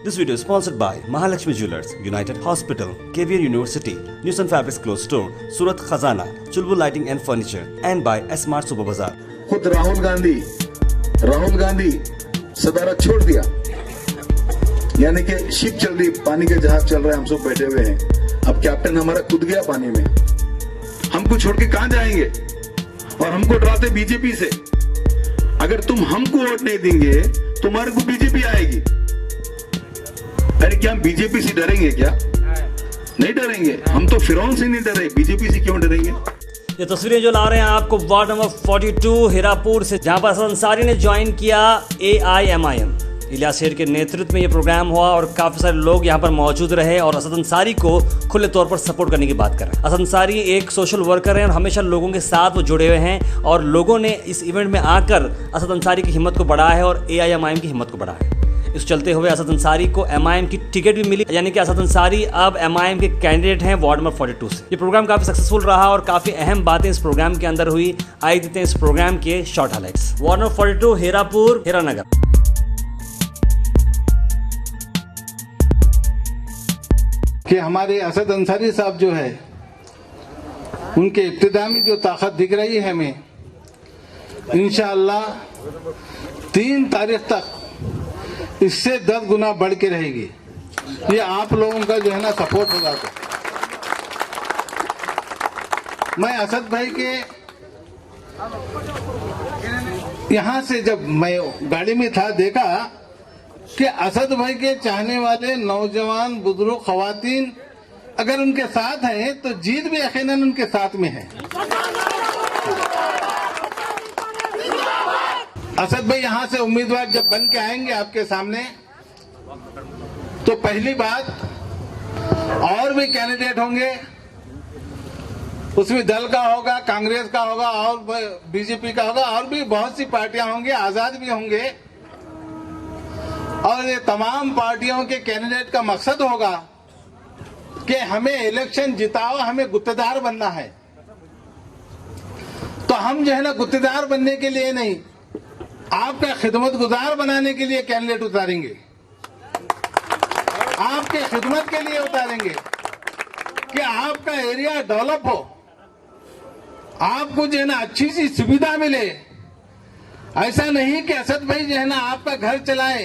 This video is sponsored by Mahalakshmi Jewelers, United Hospital, KVR University, News and Fabrics Clothes Store, Surat Khazana, Chulbul Lighting and Furniture, and by Smart Super Bazaar. खुद राहुल गांधी सदारत छोड़ दिया, यानी कि ship चल रही, पानी के जहाज चल रहा है, हम सब बैठे हुए हैं। अब कैप्टन हमारा कूद गया पानी में, हमको छोड़ के कहां जाएंगे? और हमको डराते बीजेपी से। अगर तुम हमको वोट नहीं देंगे तुम्हारे को बीजेपी आएगी। अरे क्या हम बीजेपी से डरेंगे क्या? नहीं डरेंगे, हम तो फिरौन से नहीं डरे, बीजेपी से क्यों डरेंगे? ये तस्वीरें जो ला रहे हैं आपको वार्ड नंबर 42 हीरापुर से, जहां पर असद अंसारी ने ज्वाइन किया AIMIM। इलियास शेर के नेतृत्व में ये प्रोग्राम हुआ और काफी सारे लोग यहाँ पर मौजूद रहे और असद अंसारी को खुले तौर पर सपोर्ट करने की बात कर रहे हैं। असद अंसारी एक सोशल वर्कर हैं और हमेशा लोगों के साथ वो जुड़े हुए हैं और लोगों ने इस इवेंट में आकर असद अंसारी की हिम्मत को बढ़ाया है और AIMIM की हिम्मत को बढ़ाया है। इस चलते हुए असद अंसारी को MIM की टिकट भी मिली, यानी कि असद अंसारी अब MIM के कैंडिडेट हैं वार्ड नंबर 42 से। ये प्रोग्राम काफी सक्सेसफुल रहा और काफी अहम बातें इस प्रोग्राम के अंदर हुई। आइए देखते हैं इस प्रोग्राम के short highlights. Ward number 42 Hirapur Hiranagar. कि हमारे असद अंसारी साहब जो है, उनके इब्तिदा में जो ताकत दिख रही है हमें, इंशाअल्लाह 3 तारीख तक इससे 10 गुना बढ़ के रहेगी। ये आप लोगों का जो है ना सपोर्ट होगा। तो मैं असद भाई के यहाँ से जब मैं गाड़ी में था, देखा कि असद भाई के चाहने वाले नौजवान, बुजुर्ग, खवातीन अगर उनके साथ हैं तो जीत भी यकीनन उनके साथ में है। असद भाई यहाँ से उम्मीदवार जब बन के आएंगे आपके सामने, तो पहली बात और भी कैंडिडेट होंगे, उसमें दल का होगा, कांग्रेस का होगा और बीजेपी का होगा, और भी बहुत सी पार्टियां होंगी, आजाद भी होंगे। और ये तमाम पार्टियों के कैंडिडेट का मकसद होगा कि हमें इलेक्शन जिताओ, हमें गुत्तेदार बनना है। तो हम जो है ना गुत्तेदार बनने के लिए नहीं, आपका खिदमत गुजार बनाने के लिए कैंडिडेट उतारेंगे, आपके खिदमत के लिए उतारेंगे कि आपका एरिया डेवलप हो, आपको जो है ना अच्छी सी सुविधा मिले। ऐसा नहीं कि असद भाई जो है ना आपका घर चलाए,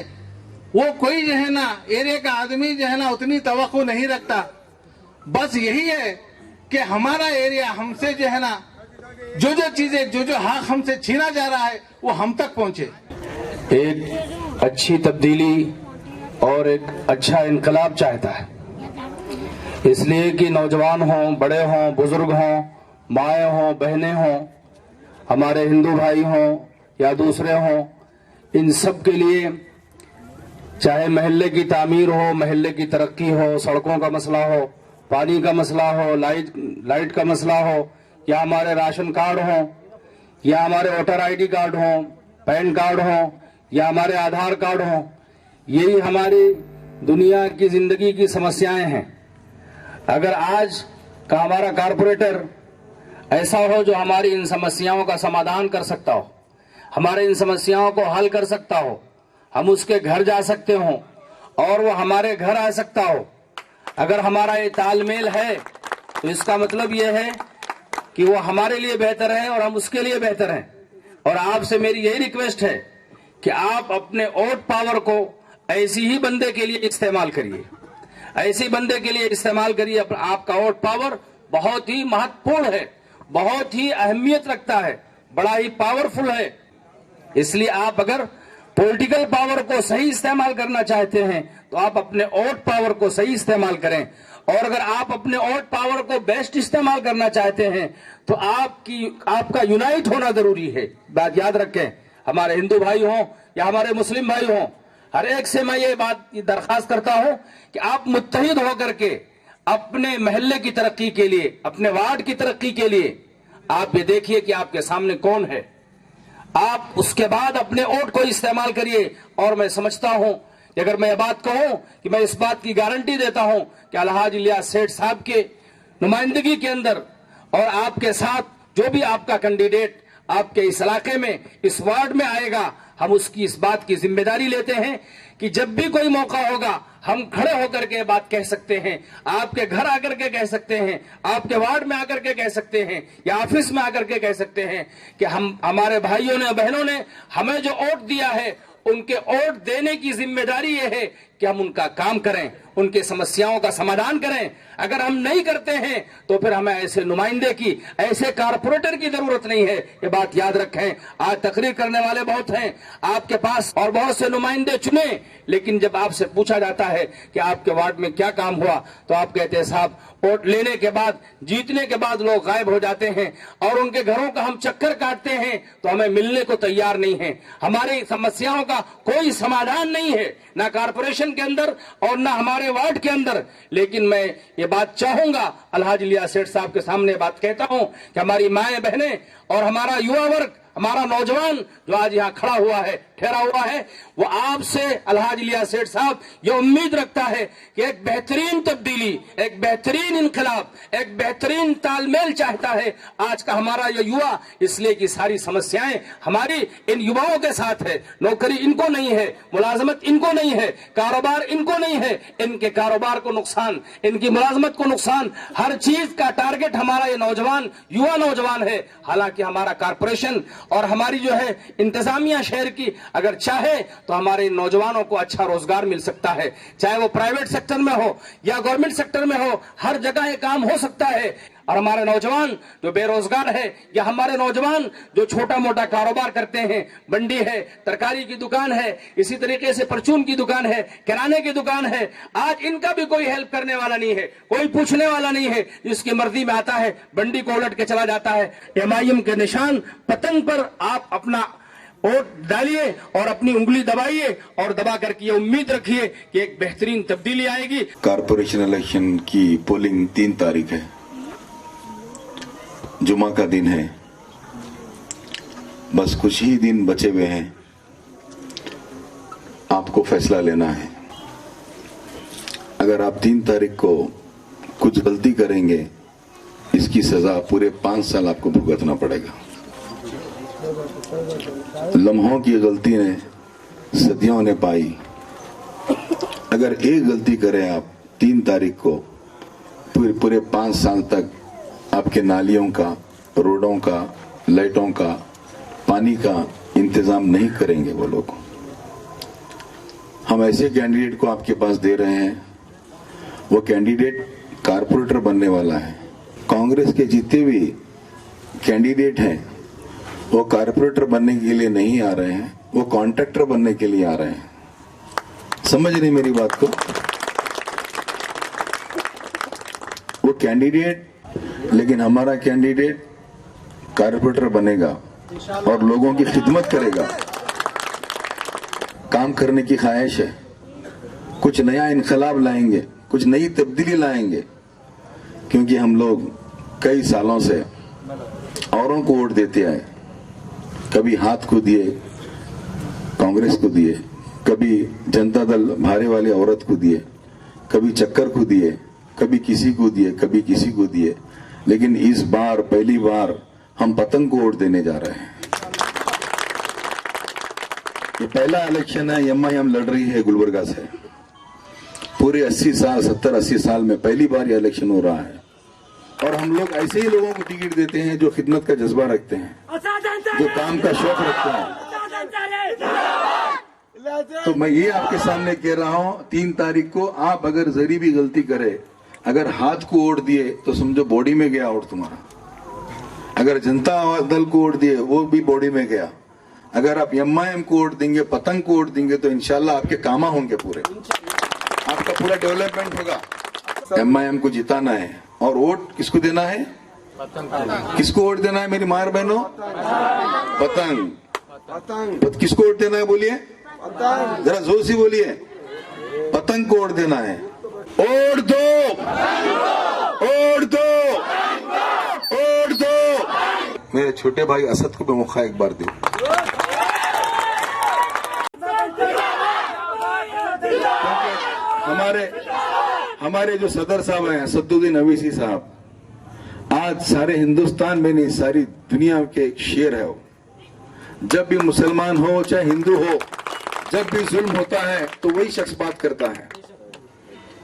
वो कोई जो है ना एरिया का आदमी जो है ना उतनी तवक्को नहीं रखता। बस यही है कि हमारा एरिया हमसे जो है ना जो चीजें, जो हक हमसे छीना जा रहा है वो हम तक पहुंचे। एक अच्छी तब्दीली और एक अच्छा इनकलाब चाहता है, इसलिए कि नौजवान हों, बड़े हों, बुजुर्ग हों, माएँ हों, बहनें हों, हमारे हिंदू भाई हों या दूसरे हों, इन सब के लिए चाहे महल्ले की तामीर हो, महल्ले की तरक्की हो, सड़कों का मसला हो, पानी का मसला हो, लाइट का मसला हो, या हमारे राशन कार्ड हो, या हमारे वोटर ID कार्ड हो, पैन कार्ड हो, या हमारे आधार कार्ड हो, यही हमारी दुनिया की जिंदगी की समस्याएं हैं। अगर आज का हमारा कारपोरेटर ऐसा हो जो हमारी इन समस्याओं का समाधान कर सकता हो, हमारे इन समस्याओं को हल कर सकता हो, हम उसके घर जा सकते हो और वो हमारे घर आ सकता हो, अगर हमारा ये तालमेल है, तो इसका मतलब ये है कि वो हमारे लिए बेहतर है और हम उसके लिए बेहतर हैं। और आपसे मेरी यही रिक्वेस्ट है कि आप अपने वोट पावर को ऐसी ही बंदे के लिए इस्तेमाल करिए, ऐसे बंदे के लिए इस्तेमाल करिए। आपका वोट पावर बहुत ही महत्वपूर्ण है, बहुत ही अहमियत रखता है, बड़ा ही पावरफुल है। इसलिए आप अगर पॉलिटिकल पावर को सही इस्तेमाल करना चाहते हैं तो आप अपने वोट पावर को सही इस्तेमाल करें, और अगर आप अपने वोट पावर को बेस्ट इस्तेमाल करना चाहते हैं तो आपका यूनाइट होना जरूरी है। बात याद रखें, हमारे हिंदू भाई हों या हमारे मुस्लिम भाई हों, हर एक से मैं ये दरखास्त करता हूं कि आप मुत्तहिद होकर के अपने महल्ले की तरक्की के लिए, अपने वार्ड की तरक्की के लिए आप ये देखिए कि आपके सामने कौन है, आप उसके बाद अपने वोट को इस्तेमाल करिए। और मैं समझता हूं कि अगर मैं ये बात कहूं कि मैं इस बात की गारंटी देता हूं कि अलहाज इलियास सेठ साहब के नुमाइंदगी के अंदर और आपके साथ जो भी आपका कैंडिडेट आपके इस इलाके में, इस वार्ड में आएगा, हम उसकी इस बात की जिम्मेदारी लेते हैं कि जब भी कोई मौका होगा हम खड़े होकर के बात कह सकते हैं, आपके घर आकर के कह सकते हैं, आपके वार्ड में आकर के कह सकते हैं, या ऑफिस में आकर के कह सकते हैं कि हमारे भाइयों ने बहनों ने हमें जो वोट दिया है, उनके वोट देने की जिम्मेदारी ये है कि हम उनका काम करें, उनके समस्याओं का समाधान करें। अगर हम नहीं करते हैं तो फिर हमें ऐसे नुमाइंदे की, ऐसे कारपोरेटर की जरूरत नहीं है। ये बात याद रखें। आज तकरीर करने वाले बहुत हैं आपके पास और बहुत से नुमाइंदे चुने, लेकिन जब आपसे पूछा जाता है कि आपके वार्ड में क्या काम हुआ तो आप कहते हैं साहब वोट लेने के बाद, जीतने के बाद लोग गायब हो जाते हैं और उनके घरों का हम चक्कर काटते हैं तो हमें मिलने को तैयार नहीं है। हमारी समस्याओं का कोई समाधान नहीं है, ना कारपोरेशन के अंदर और ना हमारे वार्ड के अंदर। लेकिन मैं ये बात चाहूंगा, अलहाज इलियास सेठ साहब के सामने बात कहता हूं कि हमारी माएं बहनें और हमारा युवा वर्ग, हमारा नौजवान जो आज यहाँ खड़ा हुआ है, ठहरा हुआ है, वो आपसे अलहाज इलियास सेठ साहब ये उम्मीद रखता है कि एक बेहतरीन तब्दीली, एक बेहतरीन इनकलाब, एक बेहतरीन तालमेल चाहता है आज का हमारा ये युवा। इसलिए कि सारी समस्याएं हमारी इन युवाओं के साथ है। नौकरी इनको नहीं है, मुलाजमत इनको नहीं है, कारोबार इनको नहीं है, इनके कारोबार को नुकसान, इनकी मुलाजमत को नुकसान, हर चीज का टारगेट हमारा ये नौजवान, युवा नौजवान है। हालांकि हमारा कारपोरेशन और हमारी जो है इंतजामिया शहर की अगर चाहे तो हमारे नौजवानों को अच्छा रोजगार मिल सकता है, चाहे वो प्राइवेट सेक्टर में हो या गवर्नमेंट सेक्टर में हो, हर जगह ये काम हो सकता है। और हमारे नौजवान जो बेरोजगार है या हमारे नौजवान जो छोटा मोटा कारोबार करते हैं, मंडी है, तरकारी की दुकान है, इसी तरीके से परचून की दुकान है, किराने की दुकान है, आज इनका भी कोई हेल्प करने वाला नहीं है, कोई पूछने वाला नहीं है। जिसकी मर्जी में आता है मंडी को उलट के चला जाता है। MIM के निशान पतंग पर आप अपना वोट डालिए और अपनी उंगली दबाइए और दबा करके ये उम्मीद रखिए कि एक बेहतरीन तब्दीली आएगी। कारपोरेशन इलेक्शन की पोलिंग 3 तारीख है, जुमा का दिन है। बस कुछ ही दिन बचे हुए हैं, आपको फैसला लेना है। अगर आप 3 तारीख को कुछ गलती करेंगे, इसकी सजा पूरे 5 साल आपको भुगतना पड़ेगा। लम्हों की गलती ने सदियों ने पाई। अगर एक गलती करें आप 3 तारीख को, पूरे 5 साल तक आपके नालियों का, रोडों का, लाइटों का, पानी का इंतजाम नहीं करेंगे वो लोग। हम ऐसे कैंडिडेट को आपके पास दे रहे हैं, वो कैंडिडेट कारपोरेटर बनने वाला है। कांग्रेस के जितने भी कैंडिडेट हैं वो कारपोरेटर बनने के लिए नहीं आ रहे हैं, वो कॉन्ट्रैक्टर बनने के लिए आ रहे हैं। समझ नहीं मेरी बात को? वो कैंडिडेट, लेकिन हमारा कैंडिडेट कारपोरेटर बनेगा और लोगों की खिदमत करेगा। काम करने की ख्वाहिश है, कुछ नया इनकलाब लाएंगे, कुछ नई तब्दीली लाएंगे। क्योंकि हम लोग कई सालों से औरों को वोट देते आए, कभी हाथ को दिए, कांग्रेस को दिए, कभी जनता दल भारे वाले औरत को दिए, कभी चक्कर को दिए, कभी किसी को दिए, कभी किसी को दिए। लेकिन इस बार पहली बार हम पतंग को वोट देने जा रहे हैं। ये पहला इलेक्शन है, MIM लड़ रही है गुलबर्गा से। पूरे 80 साल, 70-80 साल में पहली बार ये इलेक्शन हो रहा है। और हम लोग ऐसे ही लोगों को टिकट देते हैं जो खिदमत का जज्बा रखते हैं, जो काम का शौक रखते हैं। तो मैं ये आपके सामने कह रहा हूं, 3 तारीख को आप अगर जरी भी गलती करे, अगर हाथ को वोट दिए तो समझो बॉडी में गया वोट तुम्हारा। अगर जनता दल को वोट दिए वो भी बॉडी में गया। अगर आप MIM को वोट देंगे, पतंग को वोट देंगे, तो इंशाल्लाह आपके कामा होंगे, पूरे आपका पूरा डेवलपमेंट होगा। MIM को जिताना है और वोट किसको देना है? किसको वोट देना है मेरी मार बहनों? पतंग। किसको वोट देना है बोलिए, जरा जोर से बोलिए। पतंग को वोट देना है। वोट दो, वोट दो, वोट दो। मेरे छोटे भाई असद को भी मौका एक बार दो। हमारे जो सदर साहब हैं, असदुद्दीन अवीसी साहब, आज सारे हिंदुस्तान में नहीं, सारी दुनिया के एक शेर है वो। जब भी मुसलमान हो चाहे हिंदू हो, जब भी जुल्म होता है तो वही शख्स बात करता है।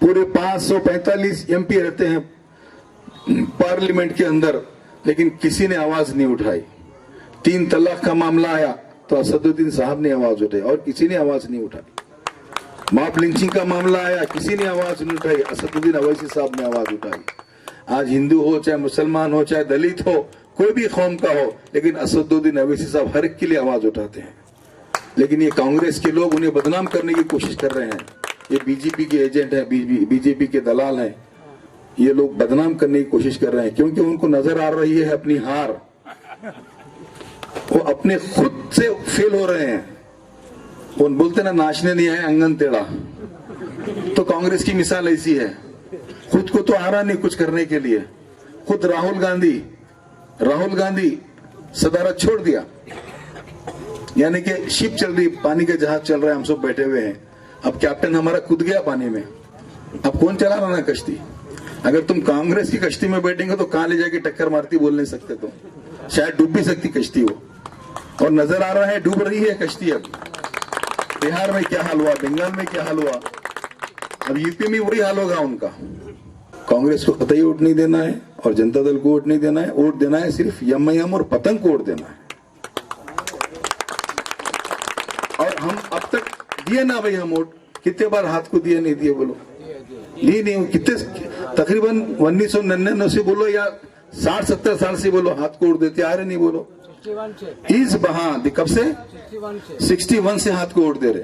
पूरे 545 एमपी रहते हैं पार्लियामेंट के अंदर, लेकिन किसी ने आवाज नहीं उठाई। 3 तलाक का मामला आया तो असदुद्दीन साहब ने आवाज उठाई और किसी ने आवाज नहीं उठाई। मॉब लिंचिंग का मामला आया, किसी ने आवाज नहीं उठाई, असदुद्दीन अवैसी साहब ने आवाज उठाई। आज हिंदू हो, चाहे मुसलमान हो, चाहे दलित हो, कोई भी कौम का हो, लेकिन असदुद्दीन अवैसी साहब हर एक के लिए आवाज उठाते हैं। लेकिन ये कांग्रेस के लोग उन्हें बदनाम करने की कोशिश कर रहे हैं। ये बीजेपी के एजेंट है, बीजेपी के दलाल हैं। ये लोग बदनाम करने की कोशिश कर रहे हैं क्योंकि उनको नजर आ रही है अपनी हार। वो अपने खुद से फेल हो रहे हैं। वो बोलते ना, नाचने नहीं आए अंगन टेढ़ा। तो कांग्रेस की मिसाल ऐसी है, खुद को तो आ रहा नहीं कुछ करने के लिए। खुद राहुल गांधी सदारत छोड़ दिया, यानी कि शिप चल रही, पानी का जहाज चल रहा है, हम सब बैठे हुए हैं। अब कैप्टन हमारा कूद गया पानी में, अब कौन चला रहा है कश्ती? अगर तुम कांग्रेस की कश्ती में बैठेंगे तो कहां ले जाके टक्कर मारती बोल नहीं सकते तुम। शायद डूब भी सकती कश्ती वो, और नजर आ रहा है डूब रही है कश्ती। अब बिहार में क्या हाल हुआ, बंगाल में क्या हाल हुआ, अब यूपी में वही हाल होगा उनका। कांग्रेस को कतई वोट नहीं देना है और जनता दल को वोट नहीं देना है। वोट देना है सिर्फ एमआईएम और पतंग को वोट देना है। और हम अब तक दिए ना भाई, हम वोट कितने बार हाथ को दिए, नहीं दिए बोलो? नहीं, कितने तकरीबन 1999 से बोलो या 60-70 साल से बोलो, हाथ को वोट देते आ रहे, नहीं बोलो? इस बहार कब से 61 से हाथ को वोट दे रहे।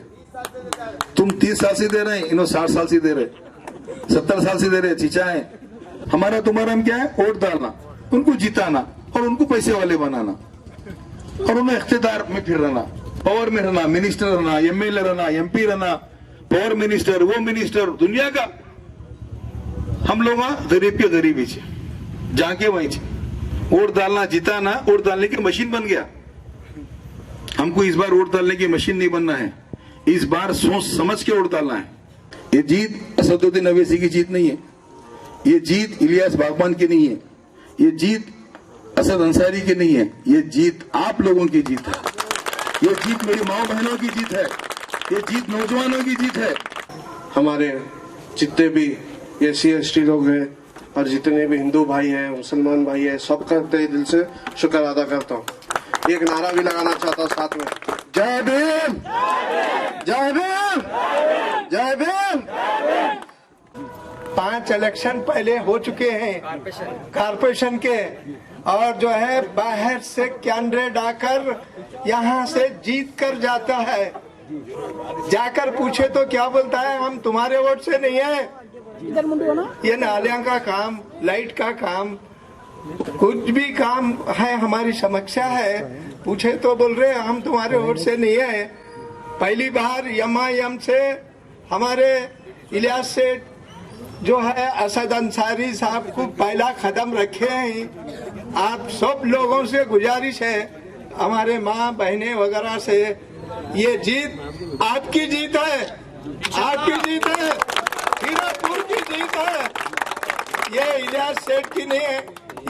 तुम 30 साल से दे रहे हैं, इन्हों 60 साल से दे रहे, 70 साल से दे रहे। चीचा है हमारा, तुम्हारा हम क्या है? वोट डालना, उनको जिताना और उनको पैसे वाले बनाना और उन्हें इख्तियार में फिर रहना, पावर में रहना, मिनिस्टर रहना, एमएलए रहना, एमपी रहना, पावर मिनिस्टर, वो मिनिस्टर, दुनिया का। हम लोग गरीब के गरीबी छे, जाके वही छे। वोट डालना, जिताना, वोट डालने की मशीन बन गया। हमको इस बार वोट डालने की मशीन नहीं बनना है, इस बार सोच समझ के वोट डालना है। ये जीत असदुद्दीन अवैसी की जीत नहीं है, ये जीत इलियास बागबान की नहीं है, ये जीत असद अंसारी की नहीं है, ये जीत आप लोगों की जीत है। ये जीत मेरी माँ बहनों की जीत है, ये जीत नौजवानों की जीत है। हमारे जितने भी SC/ST लोग हैं और जितने भी हिंदू भाई हैं, मुसलमान भाई हैं, सबका तहे दिल से शुक्र अदा करता हूँ। एक नारा भी लगाना चाहता हूँ साथ में, जय भीम, जय भीम, जय भीम। 5 इलेक्शन पहले हो चुके हैं कारपोरेशन के, और जो है बाहर से कैंडिडेट आकर यहाँ से जीत कर जाता है। जाकर पूछे तो क्या बोलता है, हम तुम्हारे वोट से नहीं है। ये नालियां का काम, लाइट का काम, कुछ भी काम है, हमारी समस्या है, पूछे तो बोल रहे हम तुम्हारे वोट से नहीं है। पहली बार एमआईएम से हमारे इलियास सेठ जो है असद अंसारी साहब को पहला कदम रखे हैं। आप सब लोगों से गुजारिश है, हमारे माँ बहनें वगैरह से, ये जीत आपकी जीत है, आपकी जीत है, हीरापुर की जीत है। ये इलियास सेठ की नहीं है,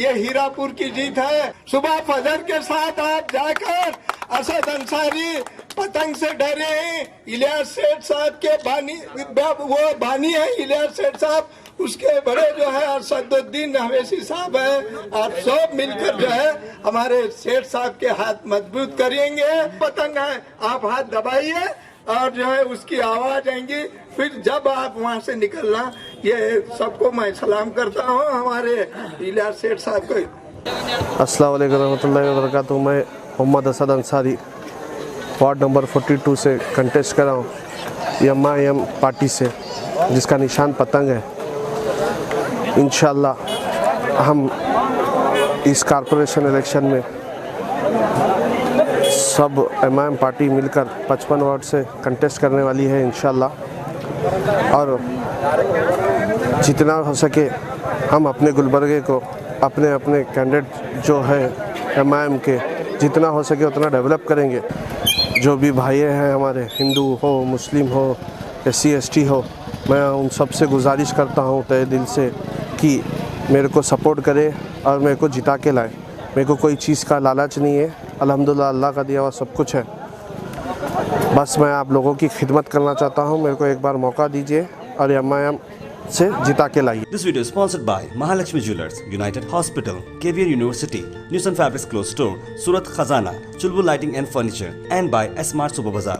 ये हीरापुर की जीत है। सुबह फजर के साथ आप जाकर असद अंसारी पतंग से डरे हैं। इलियास सेठ साहब के वो बानी है इलियास सेठ साहब, उसके बड़े जो है असदुद्दीन अवैसी साहब है। आप सब मिलकर जो है हमारे सेठ साहब के हाथ मजबूत करेंगे। पतंग है, आप हाथ दबाइए और जो है उसकी आवाज आएंगी, फिर जब आप वहाँ से निकलना। ये सबको मैं सलाम करता हूँ हमारे इलियास सेठ साहब को। अस्सलाम वालेकुम रहमतुल्लाहि व बरकातुहू। मैं मोहम्मद असद अंसारी वार्ड नंबर 42 से कंटेस्ट कर रहा हूँ एमआईएम पार्टी से, जिसका निशान पतंग है। इंशाअल्लाह हम इस कारपोरेशन इलेक्शन में सब एमआईएम पार्टी मिलकर 55 वार्ड से कंटेस्ट करने वाली है इंशाअल्लाह। और जितना हो सके हम अपने गुलबर्गे को, अपने अपने कैंडिडेट जो है एमआईएम के, जितना हो सके उतना डेवलप करेंगे। जो भी भाई हैं हमारे, हिंदू हो, मुस्लिम हो, SC/ST हो, मैं उन सब से गुजारिश करता हूँ तहे दिल से कि मेरे को सपोर्ट करे और मेरे को जिता के लाए। मेरे को कोई चीज़ का लालच नहीं है, अल्हम्दुलिल्लाह अल्लाह का दिया हुआ सब कुछ है। बस मैं आप लोगों की खिदमत करना चाहता हूँ, मेरे को एक बार मौका दीजिए और एमआईएम से जिता के लाइए। This video is sponsored by Mahalakshmi Jewelers, United Hospital, KVR University, News and Fabrics Clothes Store, Surat Khazana, Chulbul Lighting and Furniture, and by S Mart Super Bazaar.